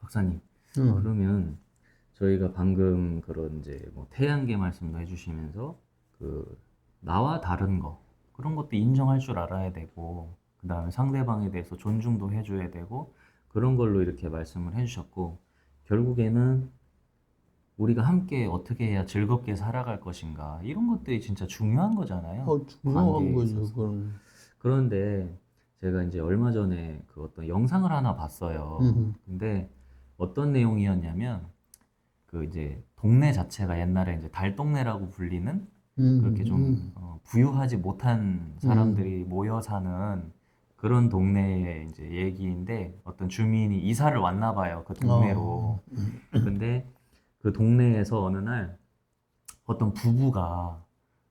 박사님, 응, 그러면 저희가 방금 그런 이제 뭐 태양계 말씀도 해주시면서 그 나와 다른 거 그런 것도 인정할 줄 알아야 되고 그다음에 상대방에 대해서 존중도 해줘야 되고 그런 걸로 이렇게 말씀을 해주셨고 결국에는 우리가 함께 어떻게 해야 즐겁게 살아갈 것인가 이런 것들이 진짜 중요한 거잖아요. 중요한 관계에 거죠, 있어서. 그건. 그런데 제가 이제 얼마 전에 그 어떤 영상을 하나 봤어요. 응, 근데 어떤 내용이었냐면 그 이제 동네 자체가 옛날에 이제 달동네라고 불리는 그렇게 좀 응, 부유하지 못한 응, 사람들이 모여 사는 그런 동네의 이제 얘기인데 어떤 주민이 이사를 왔나 봐요. 그 동네로. 근데 그 동네에서 어느 날 어떤 부부가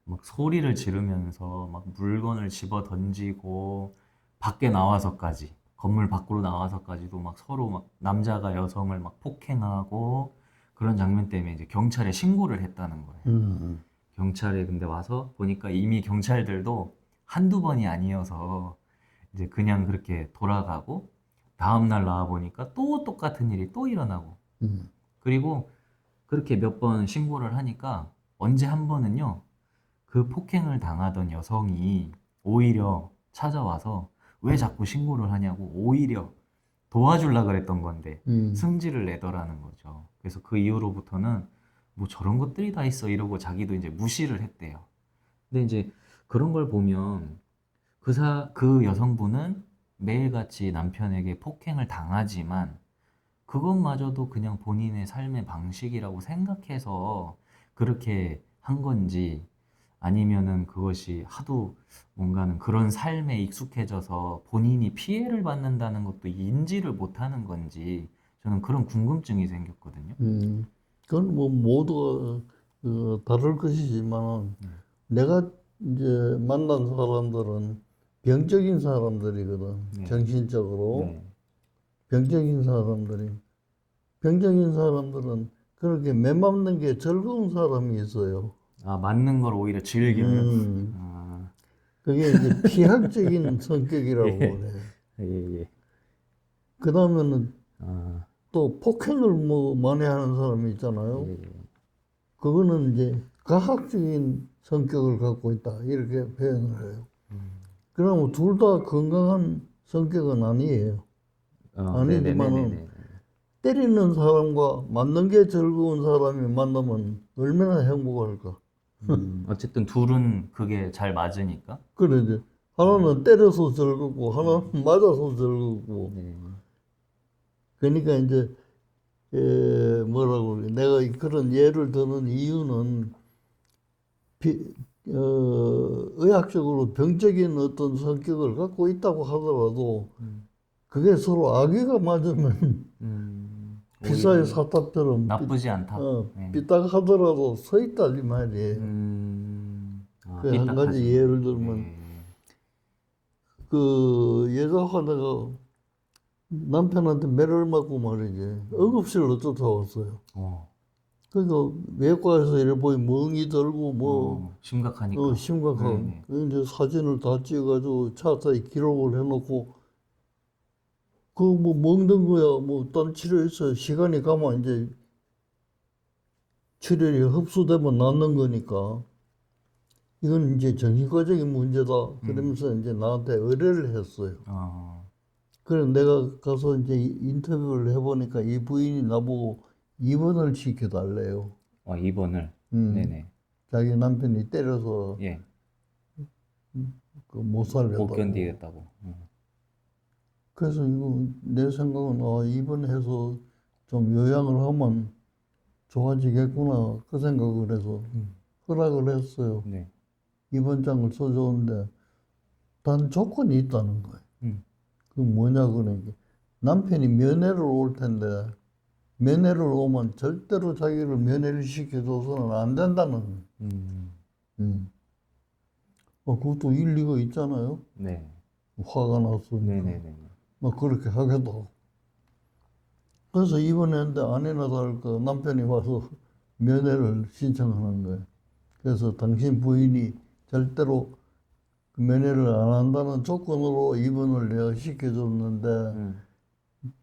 막 소리를 지르면서 막 물건을 집어 던지고 밖에 나와서까지 건물 밖으로 나와서까지도 막 서로 막 남자가 여성을 막 폭행하고 그런 장면 때문에 이제 경찰에 신고를 했다는 거예요. 응, 경찰에 근데 와서 보니까 이미 경찰들도 한두 번이 아니어서 이제 그냥 그렇게 돌아가고 다음날 나와 보니까 또 똑같은 일이 또 일어나고 응, 그리고 그렇게 몇 번 신고를 하니까 언제 한 번은요 그 폭행을 당하던 여성이 오히려 찾아와서 왜 자꾸 신고를 하냐고 오히려 도와주려 그랬던 건데 응, 승질을 내더라는 거죠. 그래서 그 이후로부터는 뭐 저런 것들이 다 있어 이러고 자기도 이제 무시를 했대요. 근데 이제 그런 걸 보면 그 여성분은 매일같이 남편에게 폭행을 당하지만 그것마저도 그냥 본인의 삶의 방식이라고 생각해서 그렇게 한 건지 아니면은 그것이 하도 뭔가는 그런 삶에 익숙해져서 본인이 피해를 받는다는 것도 인지를 못하는 건지 저는 그런 궁금증이 생겼거든요. 응. 그건 뭐 모두가 다를 것이지만 네. 내가 이제 만난 사람들은 병적인 사람들이거든. 네. 정신적으로 네. 병적인 사람들이. 병적인 사람들은 그렇게 매 맞는 게 즐거운 사람이 있어요. 아, 맞는 걸 오히려 즐기는? 음, 아, 그게 이제 피학적인 성격이라고 예, 그래. 예, 예. 그 다음에는 아, 또 폭행을 뭐 많이 하는 사람이 예, 있잖아요. 예. 그거는 이제 가학적인 성격을 갖고 있다. 이렇게 표현을 해요. 그러면 둘 다 건강한 성격은 아니에요. 아니지만은 네네네네네. 때리는 사람과 맞는 게 즐거운 사람이 만나면 얼마나 행복할까. 어쨌든 둘은 그게 잘 맞으니까. 그래, 이제 음, 하나는 때려서 즐겁고, 음, 하나는 맞아서 즐겁고. 네. 그러니까 이제, 뭐라고 그래. 내가 그런 예를 드는 이유는, 비, 의학적으로 병적인 어떤 성격을 갖고 있다고 하더라도, 음, 그게 서로 악의가 맞으면 피사의 오히려 사탑처럼 나쁘지 않다. 네. 삐딱하더라도 서 있다 이 말이에요. 아, 그 한 가지 삐딱하지만. 예를 들면 네. 그 여자가 내가 남편한테 매를 맞고 말이지 응급실로 쫓아왔어요. 어, 그래서 외과에서 이래 보이 멍이 들고 뭐 심각하니까. 심각하고 네네. 그 이제 사진을 다 찍어가지고 차사에 기록을 해놓고 그 뭐 먹는 거야 뭐 딴 치료했어요. 시간이 가면 이제 출혈이 흡수되면 낫는 거니까 이건 이제 정신과적인 문제다. 음, 그러면서 이제 나한테 의뢰를 했어요. 어, 그래 내가 가서 이제 인터뷰를 해보니까 이 부인이 나보고 입원을 시켜달래요. 2번을. 음, 네네. 자기 남편이 때려서 예. 그 못 못 살겠다고. 견디겠다고. 그래서 이거 내 생각은 입원해서 좀 요양을 하면 좋아지겠구나 그 생각을 해서 음, 허락을 했어요. 네. 입원장을 써줬는데 단 조건이 있다는 거예요. 음, 그 뭐냐 그러니까 남편이 면회를 올 텐데 면회를 오면 절대로 자기를 면회를 시켜줘서는 안 된다는 거예요. 음, 음. 그것도 일리가 있잖아요. 네. 화가 났으니까 네네네. 막 그렇게 하겠다고. 그래서 입원했는데 아니나 다를까 남편이 와서 면회를 신청하는 거예요. 그래서 당신 부인이 절대로 그 면회를 안 한다는 조건으로 입원을 내가 시켜줬는데 음,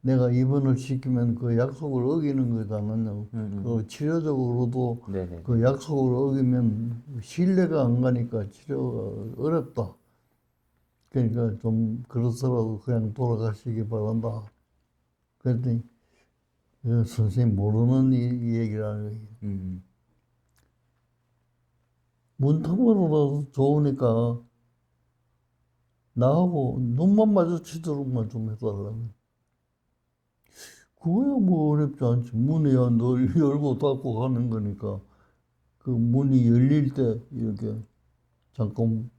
내가 입원을 시키면 그 약속을 어기는 거잖아요. 그 치료적으로도 네네. 그 약속을 어기면 신뢰가 안 가니까 치료가 어렵다. 그러니까 좀 그렇더라도 그냥 돌아가시기 바란다. 그랬더니 그 선생님 모르는 이 얘기라는 거예요. 음. 문턱으로라도 좋으니까 나하고 눈만 마주치도록만 좀 해달라고. 그거야 뭐 어렵지 않지. 문이야 늘 열고 닫고 하는 거니까 그 문이 열릴 때 이렇게 잠깐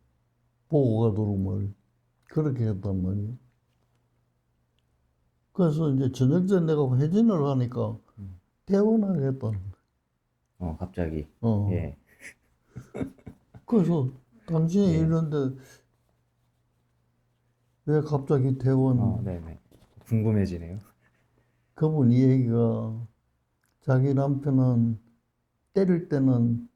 보고 가도록 말이야. 그렇게 했단 말이야. 그래서 이제 저녁 때 내가 회진을 하니까 퇴원하겠다는 갑자기. 거야. 어. 예. 그래서 당신이 예. 이런데 왜 갑자기 퇴원? 네네. 궁금해지네요. 그분 이 얘기가 자기 남편은 때릴 때는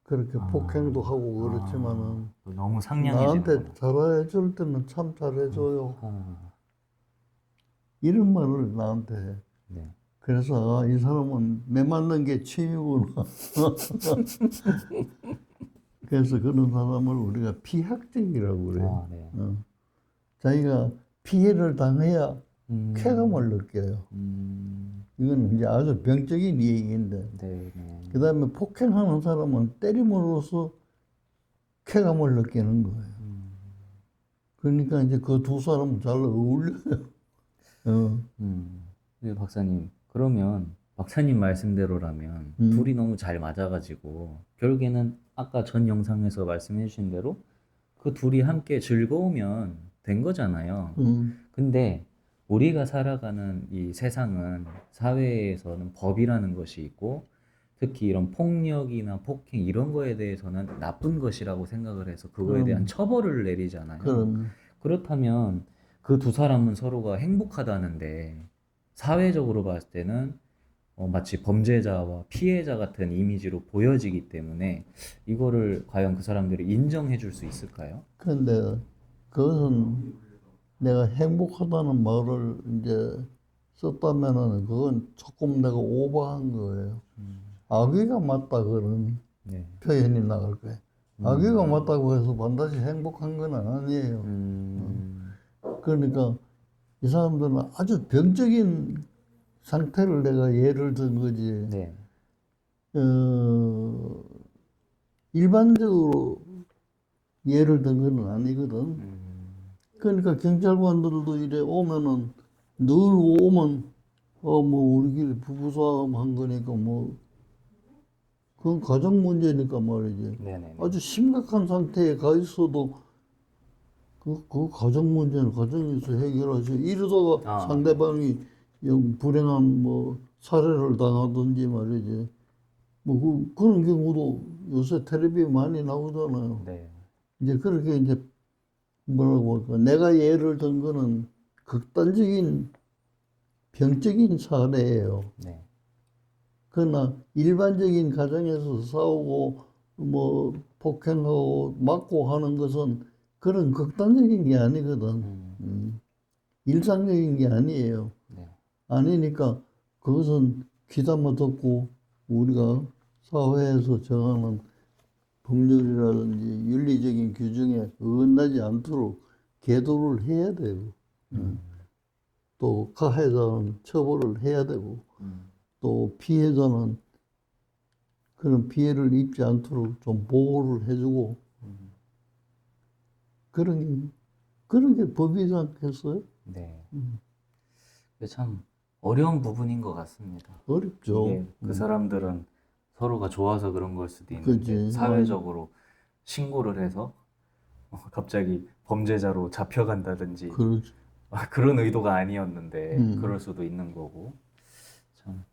그렇게 폭행도 하고 그렇지만은 너무 나한테 상냥해지는구나. 잘해줄 때는 참 잘해줘요. 아, 이런 말을 나한테 해. 네. 그래서 이 사람은 매 맞는 게 취미구나. 그래서 그런 사람을 우리가 피학적이라고 그래요. 네. 자기가 피해를 당해야 음, 쾌감을 느껴요. 음, 이건 이제 아주 병적인 얘기인데. 네. 그 다음에 폭행하는 사람은 때림으로써 쾌감을 느끼는 거예요. 그러니까 이제 그 두 사람은 잘 어울려요. 어. 네, 박사님. 그러면 박사님 말씀대로라면 둘이 너무 잘 맞아가지고 결국에는 아까 전 영상에서 말씀해 주신 대로 그 둘이 함께 즐거우면 된 거잖아요. 근데 우리가 살아가는 이 세상은 사회에서는 법이라는 것이 있고 특히 이런 폭력이나 폭행 이런 거에 대해서는 나쁜 것이라고 생각을 해서 그거에 대한 처벌을 내리잖아요. 그럼 그렇다면 그 두 사람은 서로가 행복하다는데 사회적으로 봤을 때는 마치 범죄자와 피해자 같은 이미지로 보여지기 때문에 이거를 과연 그 사람들이 인정해 줄 수 있을까요? 근데 그것은 내가 행복하다는 말을 이제 썼다면은 그건 조금 내가 오버한 거예요. 악의가 맞다 그런 네. 표현이 나갈 거예요. 악의가 맞다고 해서 반드시 행복한 건 아니에요. 그러니까 이 사람들은 아주 병적인 상태를 내가 예를 든 거지. 네. 일반적으로 예를 든 건 아니거든. 그러니까 경찰관들도 이래 오면은 늘 오면 뭐 우리끼리 부부싸움 한 거니까 뭐 그건 가정 문제니까 말이지. 네네. 아주 심각한 상태에 가 있어도 그 가정 문제는 가정에서 해결하지. 이러다가 상대방이 불행한 뭐 살해를 당하든지 말이지. 뭐 그런 경우도 요새 텔레비에 많이 나오잖아요. 네. 이제 그렇게 이제 뭐라고 할까. 내가 예를 든 거는 극단적인 병적인 사례예요. 네. 그러나 일반적인 가정에서 싸우고 뭐 폭행하고 맞고 하는 것은 그런 극단적인 게 아니거든. 일상적인 게 아니에요. 네. 아니니까 그것은 귀담아 듣고 우리가 사회에서 정하는 법률이라든지 윤리적인 규정에 어긋나지 않도록 계도를 해야 되고 또 가해자는 처벌을 해야 되고 또 피해자는 그런 피해를 입지 않도록 좀 보호를 해주고 그런 게 법이지 않겠어요? 네. 그게 참 어려운 부분인 것 같습니다. 어렵죠. 이게 그 사람들은 서로가 좋아서 그런 걸 수도 있는데 그치. 사회적으로 신고를 해서 갑자기 범죄자로 잡혀간다든지 그렇죠. 그런 의도가 아니었는데 그럴 수도 있는 거고 참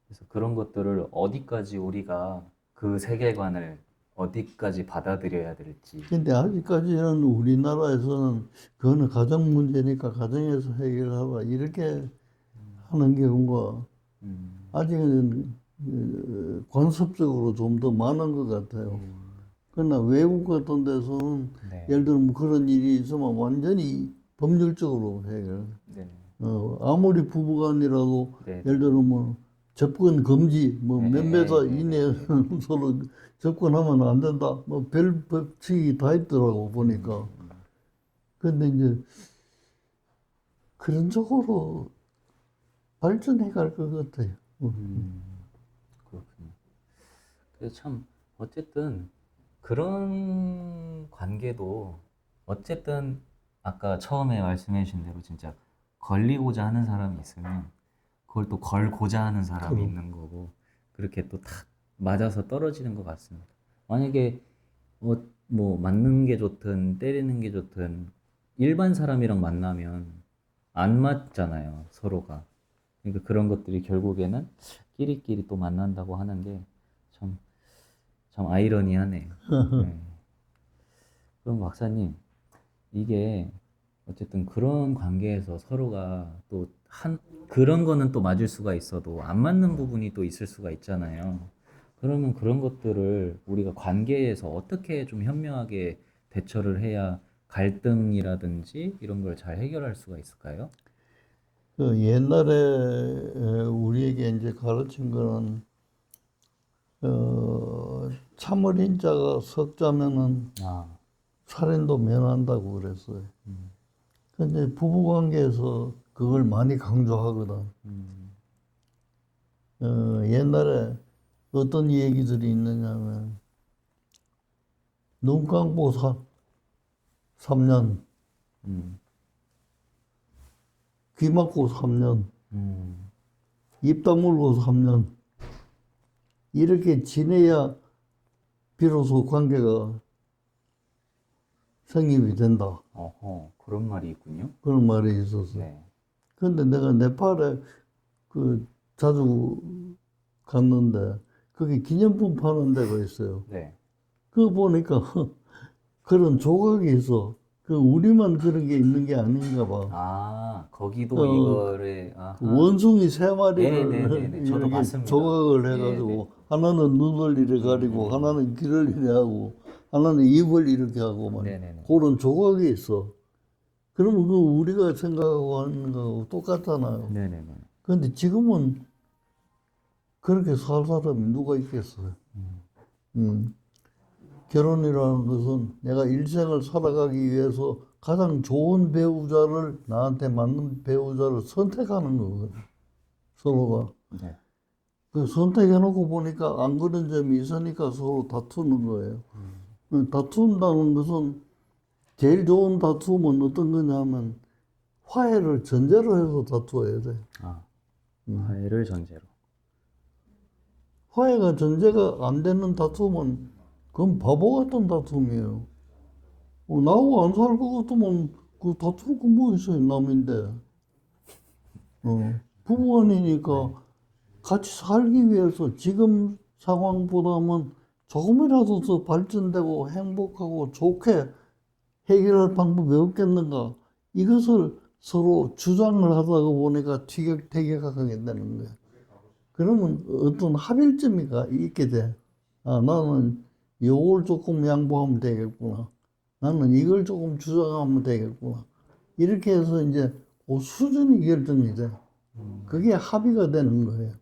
그래서 그런 것들을 어디까지 우리가 그 세계관을 어디까지 받아들여야 될지 근데 아직까지는 우리나라에서는 그거는 가정 문제니까 가정에서 해결하라 이렇게 하는 경우가 아직은 관습적으로 좀 더 많은 것 같아요. 그러나 외국 같은 데서는 네. 예를 들면 그런 일이 있으면 완전히 법률적으로 해결. 네. 아무리 부부간이라도 네. 예를 들어 뭐 접근 금지, 뭐 몇 네, 메터 네, 네. 이내에 서로 접근하면 안 된다. 뭐 별 법칙이 다 있더라고 보니까. 근데 이제 그런 쪽으로 발전해 갈 것 같아요. 그렇군요. 그래서 참 어쨌든 그런 관계도 어쨌든 아까 처음에 말씀해 주신 대로 진짜 걸리고자 하는 사람이 있으면 그걸 또 걸고자 하는 사람이 그럼. 있는 거고 그렇게 또 탁 맞아서 떨어지는 것 같습니다. 만약에 뭐 맞는 게 좋든 때리는 게 좋든 일반 사람이랑 만나면 안 맞잖아요, 서로가. 그러니까 그런 것들이 결국에는 끼리끼리 또 만난다고 하는 게 참, 참 아이러니하네요. 네. 그럼 박사님, 이게 어쨌든 그런 관계에서 서로가 또 그런 거는 또 맞을 수가 있어도 안 맞는 부분이 또 있을 수가 있잖아요. 그러면 그런 것들을 우리가 관계에서 어떻게 좀 현명하게 대처를 해야 갈등이라든지 이런 걸 잘 해결할 수가 있을까요? 그 옛날에 우리에게 이제 가르친 거는 참을인 자가 석자면은 아, 살인도 면한다고 그랬어요. 근데 부부 관계에서 그걸 많이 강조하거든. 옛날에 어떤 얘기들이 있느냐면 눈 감고 3년, 음, 귀 막고 3년, 음, 입 다물고 3년 이렇게 지내야 비로소 관계가 성립이 된다. 어허, 그런 말이 있군요. 그런 말이 있었어. 네, 근데 내가 네팔에 그 자주 갔는데 거기 기념품 파는 데가 있어요. 네. 그거 보니까 그런 조각이 있어. 그 우리만 그런 게 있는 게 아닌가 봐. 아, 거기도 어, 이거를, 아하. 원숭이 세 마리를 네네네네. 저도 이렇게 봤습니다. 조각을 네네. 해가지고 하나는 눈을 이렇게 가리고 하나는 귀를 이렇게 하고 하나는 입을 이렇게 하고 막 네네네. 그런 조각이 있어. 그러면 그 우리가 생각하고 하는 거하고 똑같잖아요. 네네네. 근데 지금은 그렇게 살 사람이 누가 있겠어요? 음. 결혼이라는 것은 내가 일생을 살아가기 위해서 가장 좋은 배우자를 나한테 맞는 배우자를 선택하는 거거든. 서로가. 네. 그 선택해놓고 보니까 안 그런 점이 있으니까 서로 다투는 거예요. 다툰다는 것은 제일 좋은 다툼은 어떤 거냐면 화해를 전제로 해서 다투어야 돼. 아, 화해를 전제로. 화해가 전제가 안 되는 다툼은 그건 바보 같은 다툼이에요. 나하고 안 살 것 같으면 그 다툴 거 뭐 있어요, 남인데. 부부간이니까 같이 살기 위해서 지금 상황보다는 조금이라도 더 발전되고 행복하고 좋게 해결할 방법이 없겠는가? 이것을 서로 주장을 하다가 보니까 티격태격하게 되는 거야. 그러면 어떤 합일점이 있게 돼. 아, 나는 요걸 조금 양보하면 되겠구나. 나는 이걸 조금 주장하면 되겠구나. 이렇게 해서 이제 그 수준이 결정이 돼. 그게 합의가 되는 거예요.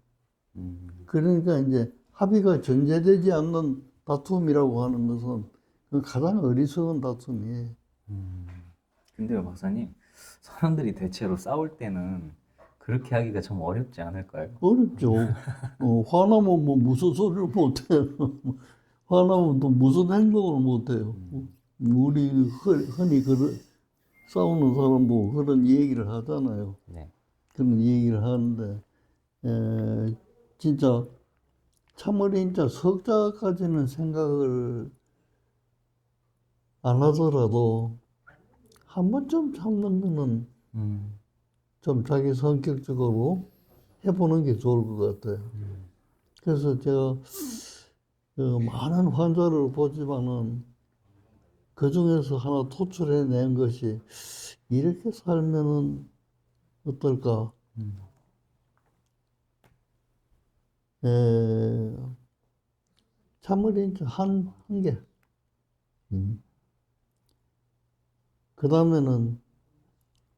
그러니까 이제 합의가 전제되지 않는 다툼이라고 하는 것은 그 가장 어리석은 다툼이에요. 근데요, 박사님, 사람들이 대체로 싸울 때는 그렇게 하기가 좀 어렵지 않을까요? 어렵죠. 화나면 뭐 무슨 소리를 못해요. 화나면 또 무슨 행동을 못해요. 우리 흔히 싸우는 사람 보고 그런 얘기를 하잖아요. 네. 그런 얘기를 하는데, 진짜 참으린자 석자까지는 생각을 안 하더라도 한 번쯤 참는 거는 음, 좀 자기 성격적으로 해보는 게 좋을 것 같아요. 그래서 제가 많은 환자를 보지만은 그 중에서 하나 토출해낸 것이 이렇게 살면은 어떨까? 에, 참을인 한 개. 그 다음에는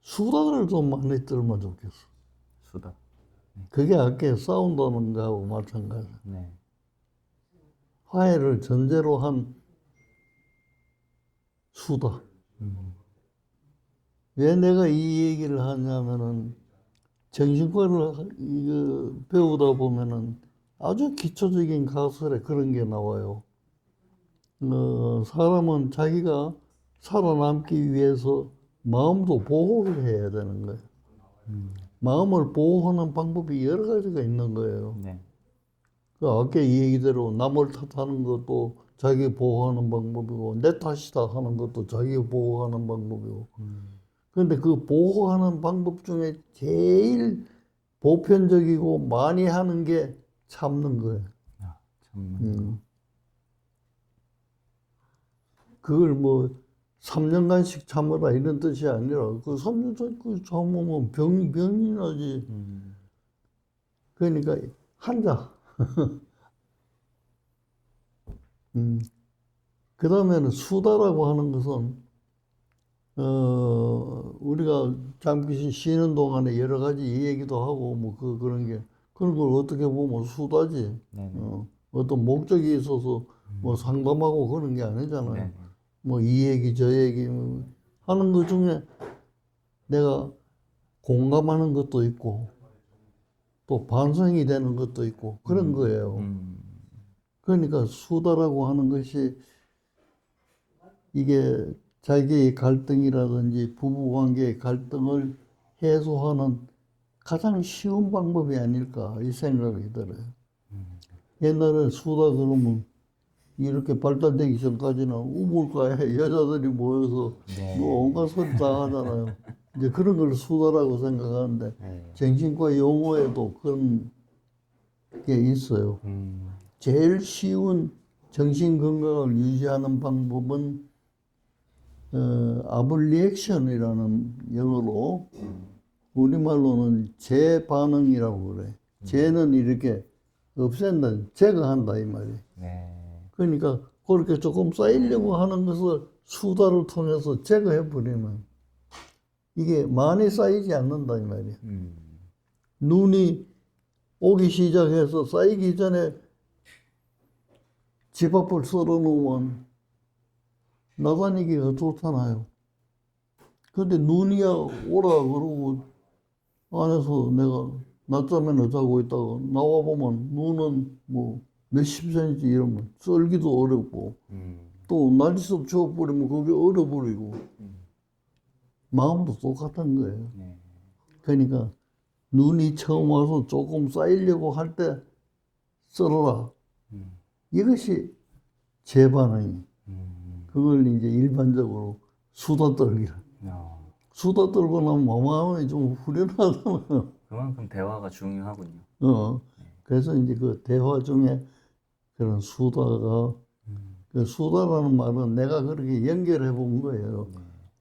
수다를 좀 많이 떨면 좋겠어. 수다. 그게 아까 싸운다는 거하고 마찬가지야. 네. 화해를 전제로 한 수다. 왜 내가 이 얘기를 하냐면은 정신과를 이거 배우다 보면은 아주 기초적인 가설에 그런 게 나와요. 사람은 자기가 살아남기 위해서 마음도 보호를 해야 되는 거예요. 마음을 보호하는 방법이 여러 가지가 있는 거예요. 네. 그 아까 이 얘기대로 남을 탓하는 것도 자기 보호하는 방법이고 내 탓이다 하는 것도 자기 보호하는 방법이고. 그런데 그 보호하는 방법 중에 제일 보편적이고 많이 하는 게 참는 거예요. 아, 참. 그걸 뭐 3년간씩 참으라 이런 뜻이 아니라 그 3년 그 참으면 병이 나지. 그러니까 한자. 그 다음에는 수다라고 하는 것은 우리가 잠시 쉬는 동안에 여러 가지 얘기도 하고 뭐 그런 게 그런 걸 어떻게 보면 수다지. 어떤 목적이 있어서 뭐 상담하고 그런 게 아니잖아요. 네네. 뭐 이 얘기 저 얘기 뭐 하는 것 중에 내가 공감하는 것도 있고 또 반성이 되는 것도 있고 그런 거예요. 그러니까 수다라고 하는 것이 이게 자기의 갈등이라든지 부부관계의 갈등을 해소하는 가장 쉬운 방법이 아닐까 이 생각이 들어요. 옛날에 수다 그러면 이렇게 발달되기 전까지는 우물가에 여자들이 모여서 네. 뭐 온갖 소리 다 하잖아요. 이제 그런 걸 수다라고 생각하는데 네. 정신과 용어에도 그런 게 있어요. 제일 쉬운 정신 건강을 유지하는 방법은 아블리액션이라는 영어로 우리말로는 재반응이라고 그래. 재는 이렇게 없앤다, 제거한다 이 말이에요. 네. 그러니까 그렇게 조금 쌓이려고 하는 것을 수다를 통해서 제거해 버리면 이게 많이 쌓이지 않는다 이 말이에요. 눈이 오기 시작해서 쌓이기 전에 집 앞을 썰어 놓으면 나다니기가 좋잖아요. 근데 눈이야 오라 그러고 안에서 내가 낮잠이나 자고 있다가 나와보면 눈은 뭐 몇십 cm 이러면 썰기도 어렵고 또 날씨도 추워버리면 그게 얼어버리고 마음도 똑같은 거예요. 네. 그러니까 눈이 처음 와서 조금 쌓이려고 할 때 썰어라. 이것이 제 반응이. 그걸 이제 일반적으로 수다 떨기라. 수다 떨고 나면 마음이 좀 후련하잖아요. 그만큼 대화가 중요하군요. 그래서 이제 그 대화 중에 그런 수다가, 그 수다라는 말은 내가 그렇게 연결해 본 거예요.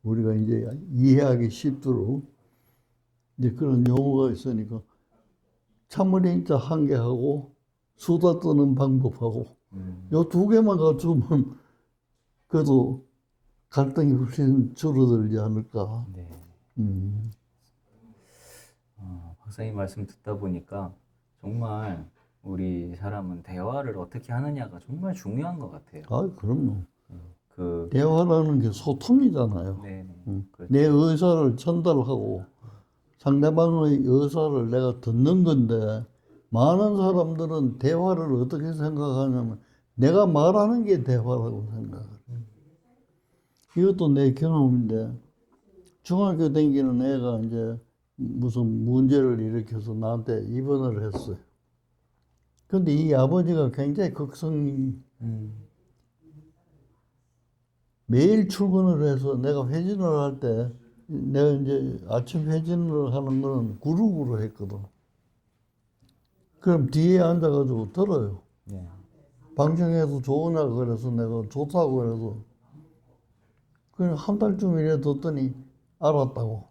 우리가 이제 이해하기 쉽도록 이제 그런 용어가 있으니까 참을인자 한 개하고 수다 떠는 방법하고 요 두 개만 갖추면 그래도 갈등이 훨씬 줄어들지 않을까. 네. 박사님 말씀 듣다 보니까 정말 우리 사람은 대화를 어떻게 하느냐가 정말 중요한 것 같아요. 아, 그럼요. 그, 대화라는 게 소통이잖아요. 네, 그렇죠. 내 의사를 전달하고 상대방의 의사를 내가 듣는 건데 많은 사람들은 대화를 어떻게 생각하냐면 내가 말하는 게 대화라고 생각해요. 이것도 내 경험인데 중학교 다니는 애가 이제 무슨 문제를 일으켜서 나한테 입원을 했어요. 근데 이 아버지가 굉장히 극성이 매일 출근을 해서 내가 회진을 할 때 내가 이제 아침 회진을 하는 거는 그룹으로 했거든. 그럼 뒤에 앉아가지고 들어요. 네. 방청해서 좋으냐 그래서 내가 좋다고 그래서 그냥 한 달쯤 이래 뒀더니 알았다고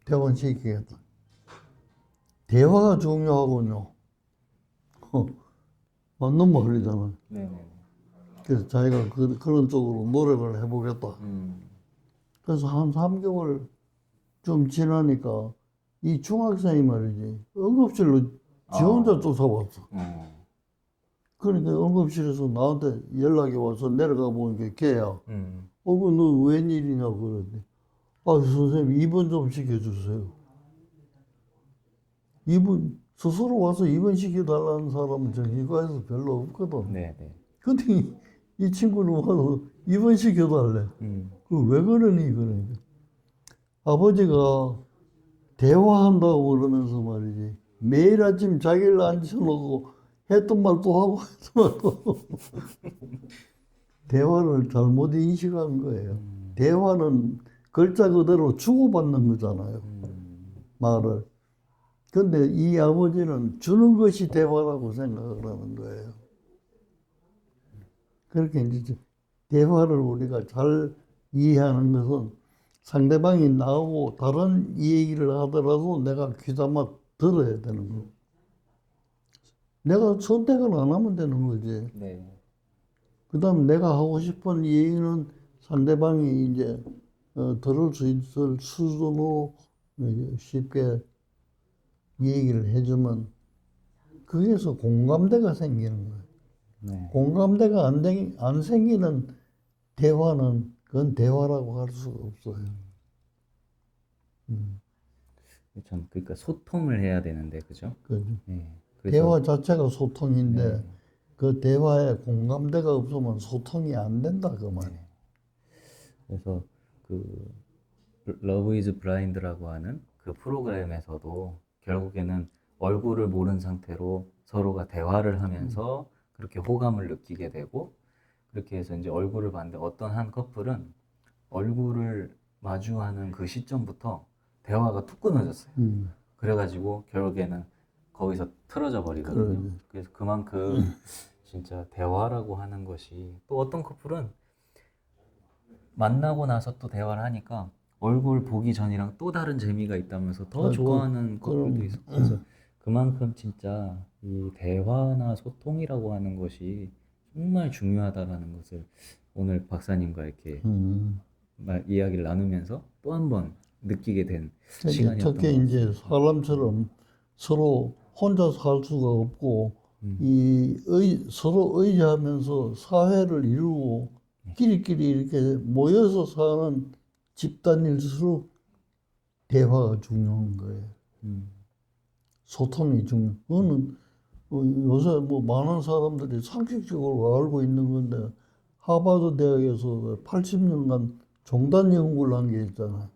퇴원시키겠다. 대화가 중요하군요. 맞는 말이잖아. 네. 그래서 자기가 그런 쪽으로 노력을 해보겠다. 그래서 한 3개월 좀 지나니까 이 중학생이 말이지 응급실로 지 혼자 쫓아왔어. 그러니까 응급실에서 나한테 연락이 와서 내려가 보니까 걔야. 너 웬일이냐고 그러는데 선생님 입원 좀 시켜주세요. 입원 스스로 와서 입원 시켜달라는 사람은 정신과에서 별로 없거든. 네네. 근데 이 친구는 와서 입원 시켜달래. 왜 그러니 그러니까 아버지가 대화한다고 그러면서 말이지 매일 아침 자기를 앉혀놓고 했던 말 또 하고 했던 말 또 대화를 잘못 인식한 거예요. 대화는 글자 그대로 주고받는 거잖아요. 말을. 근데 이 아버지는 주는 것이 대화라고 생각을 하는 거예요. 그렇게 이제 대화를 우리가 잘 이해하는 것은 상대방이 나하고 다른 얘기를 하더라도 내가 귀담아 들어야 되는 거. 내가 선택을 안 하면 되는 거지. 네. 그 다음 내가 하고 싶은 얘기는 상대방이 이제 들을 수 있을 수준으로 이제 쉽게 얘기를 해주면 거기에서 공감대가 생기는 거예요. 네. 공감대가 안 생기는 대화는 그건 대화라고 할 수가 없어요. 참 그러니까 소통을 해야 되는데 그죠? 그죠? 네. 대화 자체가 소통인데 네. 그 대화에 공감대가 없으면 소통이 안 된다 그 말. 그래서 그 러브 이즈 블라인드라고 하는 그 프로그램에서도 결국에는 얼굴을 모른 상태로 서로가 대화를 하면서 그렇게 호감을 느끼게 되고 그렇게 해서 이제 얼굴을 봤는데 어떤 한 커플은 얼굴을 마주하는 그 시점부터 대화가 툭 끊어졌어요. 그래가지고 결국에는 거기서 틀어져 버리거든요. 그래서 그만큼 진짜 대화라고 하는 것이 또 어떤 커플은 만나고 나서 또 대화를 하니까 얼굴 보기 전이랑 또 다른 재미가 있다면서 더 좋아하는 커플도 있어. 그래서 그만큼 진짜 이 대화나 소통이라고 하는 것이 정말 중요하다라는 것을 오늘 박사님과 이렇게 이야기를 나누면서 또 한 번 느끼게 된 시간이었던 것 특히 같습니다. 이제 사람처럼 서로 혼자 살 수가 없고 서로 의지하면서 사회를 이루고 끼리끼리 이렇게 모여서 사는 집단일수록 대화가 중요한 거예요. 소통이 중요. 그거는 요새 뭐 많은 사람들이 상식적으로 알고 있는 건데 하버드 대학에서 80년간 종단 연구를 한 게 있잖아요.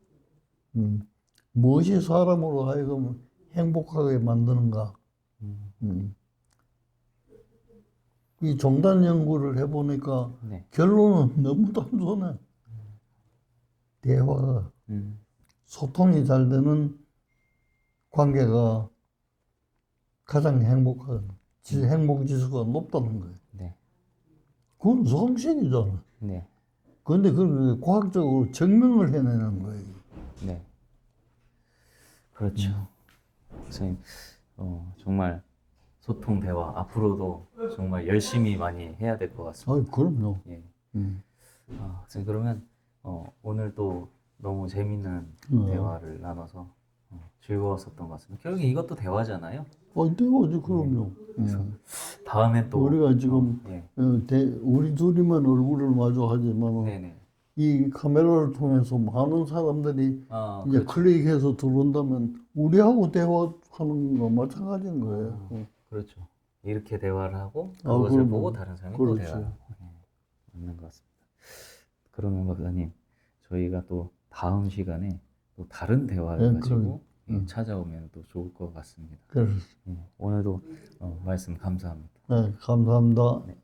무엇이 사람으로 하여금 행복하게 만드는가? 이 종단 연구를 해보니까 네. 결론은 너무 단순해. 대화가 소통이 잘 되는 관계가 가장 행복한 행복 지수가 높다는 거예요. 네. 그건 상식이잖아. 네. 그런데 그걸 과학적으로 증명을 해내는 거예요. 네. 그렇죠. 선생님, 정말 소통 대화 앞으로도 정말 열심히 많이 해야 될 것 같습니다. 그럼요. 예. 선생님 그러면 오늘 또 너무 재밌는 대화를 나눠서 즐거웠었던 것 같습니다. 결국에 이것도 대화잖아요. 대화지, 그럼요. 다음에 또 우리가 지금 예. 우리 둘이만 얼굴을 마주하지만 네네. 이 카메라를 통해서 많은 사람들이 이제 그렇죠. 클릭해서 들어온다면 우리하고 대화하는 거 마찬가지인 거예요. 그렇죠. 이렇게 대화를 하고 그것을 그럼요. 보고 다른 사람이 또 그렇죠. 대화를 하고 맞는 것 같습니다. 그러면 박사님 저희가 또 다음 시간에 또 다른 대화를 가지고 찾아오면 또 좋을 것 같습니다. 그래서 오늘도 말씀 감사합니다. 네, 감사합니다. 네.